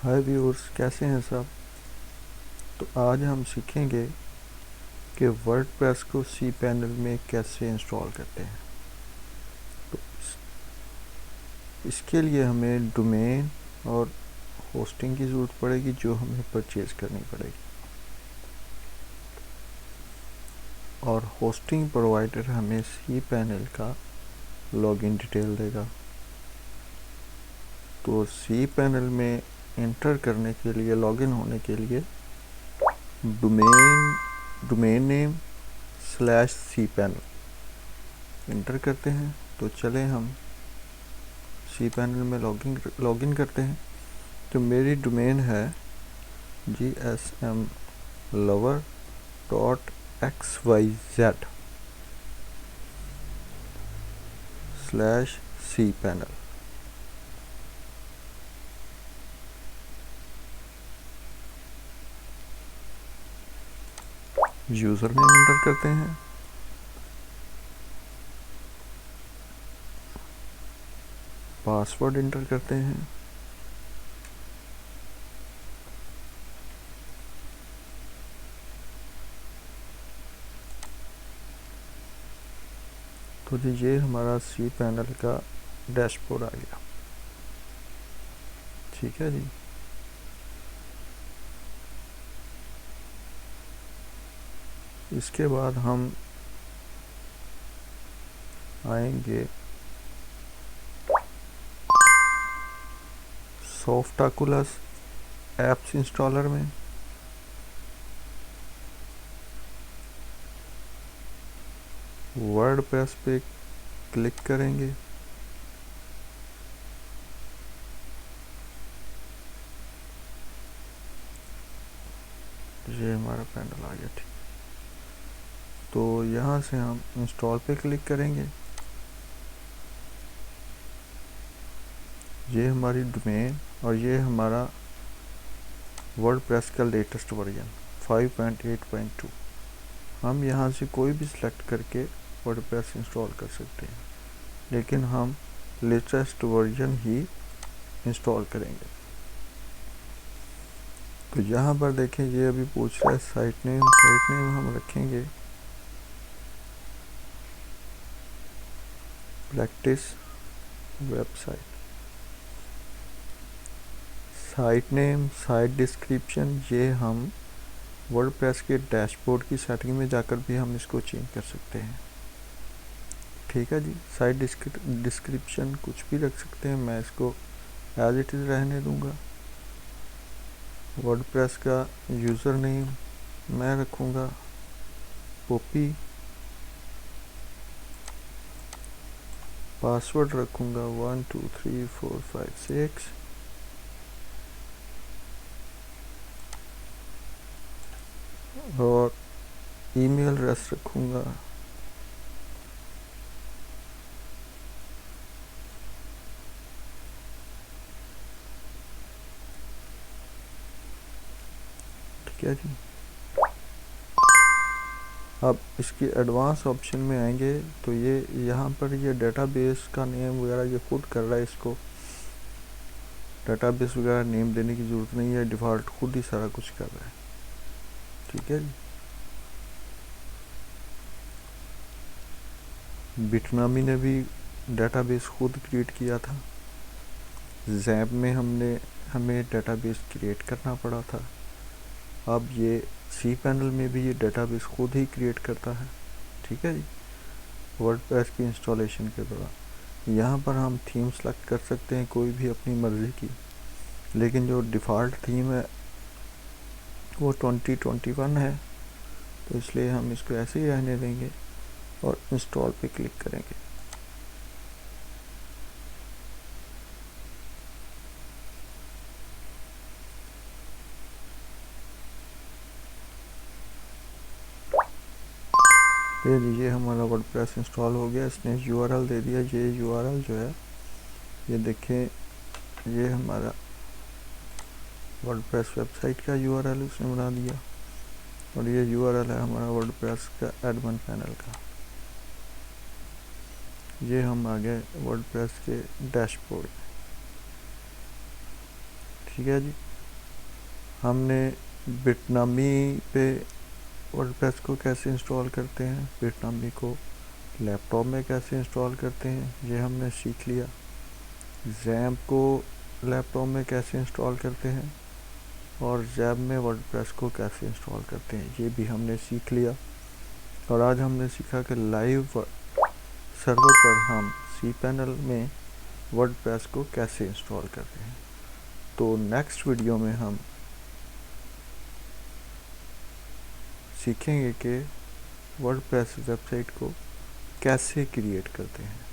हाय viewers, कैसे हैं सब। तो आज हम सीखेंगे कि वर्डप्रेस को सी पैनल में कैसे इंस्टॉल करते हैं। तो इसके लिए हमें डोमेन और होस्टिंग की ज़रूरत पड़ेगी, जो हमें परचेज करनी पड़ेगी। और होस्टिंग प्रोवाइडर हमें सी पैनल का लॉगिन डिटेल देगा। तो सी पैनल में इंटर करने के लिए, लॉगिन होने के लिए domain name /cPanel enter करते हैं। तो चले हम सी पैनल में लॉगिन करते हैं। तो मेरी डोमेन है gsmlover.xyz/सी पैनल। यूज़र नेम इंटर करते हैं। पासवर्ड इंटर करते हैं। तो जी ये हमारा सी पैनल का डैशबोर्ड आ गया। ठीक है जी। इसके बाद हम आएंगे सॉफ्टकुलस एप्स इंस्टॉलर में। वर्डप्रेस पे क्लिक करेंगे। ये हमारा पैनल आ गया। ठीक, तो यहाँ से हम इंस्टॉल पे क्लिक करेंगे। ये हमारी डोमेन और ये हमारा वर्डप्रेस का लेटेस्ट वर्जन 5.8.2। हम यहाँ से कोई भी सिलेक्ट करके वर्डप्रेस इंस्टॉल कर सकते हैं, लेकिन हम लेटेस्ट वर्जन ही इंस्टॉल करेंगे। तो यहाँ पर देखें, ये अभी पूछ रहा है साइट नेम हम रखेंगे practice website. Site name, site description, ये हम वर्डप्रेस के डैशबोर्ड की सेटिंग में जाकर भी हम इसको चेंज कर सकते हैं। ठीक है जी। साइट डिस्क्रिप्शन कुछ भी रख सकते हैं, मैं इसको एज इट इज़ रहने दूंगा। वर्डप्रेस का यूज़र नेम मैं रखूँगा पॉपी। पासवर्ड रखूँगा 1 2 3 4 5 6। और ईमेल एड्रेस रखूँगा ठीक है जी। अब इसकी एडवांस ऑप्शन में आएंगे तो ये यहाँ पर ये डेटाबेस का नेम वगैरह ये खुद कर रहा है। इसको डेटाबेस वगैरह नेम देने की ज़रूरत नहीं है, डिफ़ॉल्ट खुद ही सारा कुछ कर रहा है। ठीक है जी। बिटनामी ने भी डेटाबेस खुद क्रिएट किया था। ज़ैप में हमें डेटाबेस क्रिएट करना पड़ा था। अब ये सी पैनल में भी ये डेटाबेस खुद ही क्रिएट करता है। ठीक है जी। वर्डप्रेस की इंस्टॉलेशन के दौरान यहाँ पर हम थीम सेलेक्ट कर सकते हैं, कोई भी अपनी मर्ज़ी की, लेकिन जो डिफ़ॉल्ट थीम है वो 2021 है, तो इसलिए हम इसको ऐसे ही रहने देंगे और इंस्टॉल पे क्लिक करेंगे। ये हमारा वर्डप्रेस इंस्टॉल हो गया। इसने यूआरएल दे दिया। ये यूआरएल जो है, ये देखें, ये हमारा वर्डप्रेस वेबसाइट का यूआरएल उसने बना दिया। और ये यूआरएल है हमारा वर्डप्रेस का एडमिन पैनल का। ये हम आ गए वर्डप्रेस के डैशबोर्ड। ठीक है जी। हमने बिटनामी पे वर्डप्रेस को कैसे इंस्टॉल करते हैं, बिटनामी को लैपटॉप में कैसे इंस्टॉल करते हैं ये हमने सीख लिया। ज़ैम्प को लैपटॉप में कैसे इंस्टॉल करते हैं और ज़ैम्प में वर्डप्रेस को कैसे इंस्टॉल करते हैं ये भी हमने सीख लिया। और आज हमने सीखा कि लाइव सर्वर पर हम cPanel में वर्डप्रेस को कैसे इंस्टॉल करते हैं। तो नेक्स्ट वीडियो में हम सीखेंगे कि वर्डप्रेस वेबसाइट को कैसे क्रिएट करते हैं।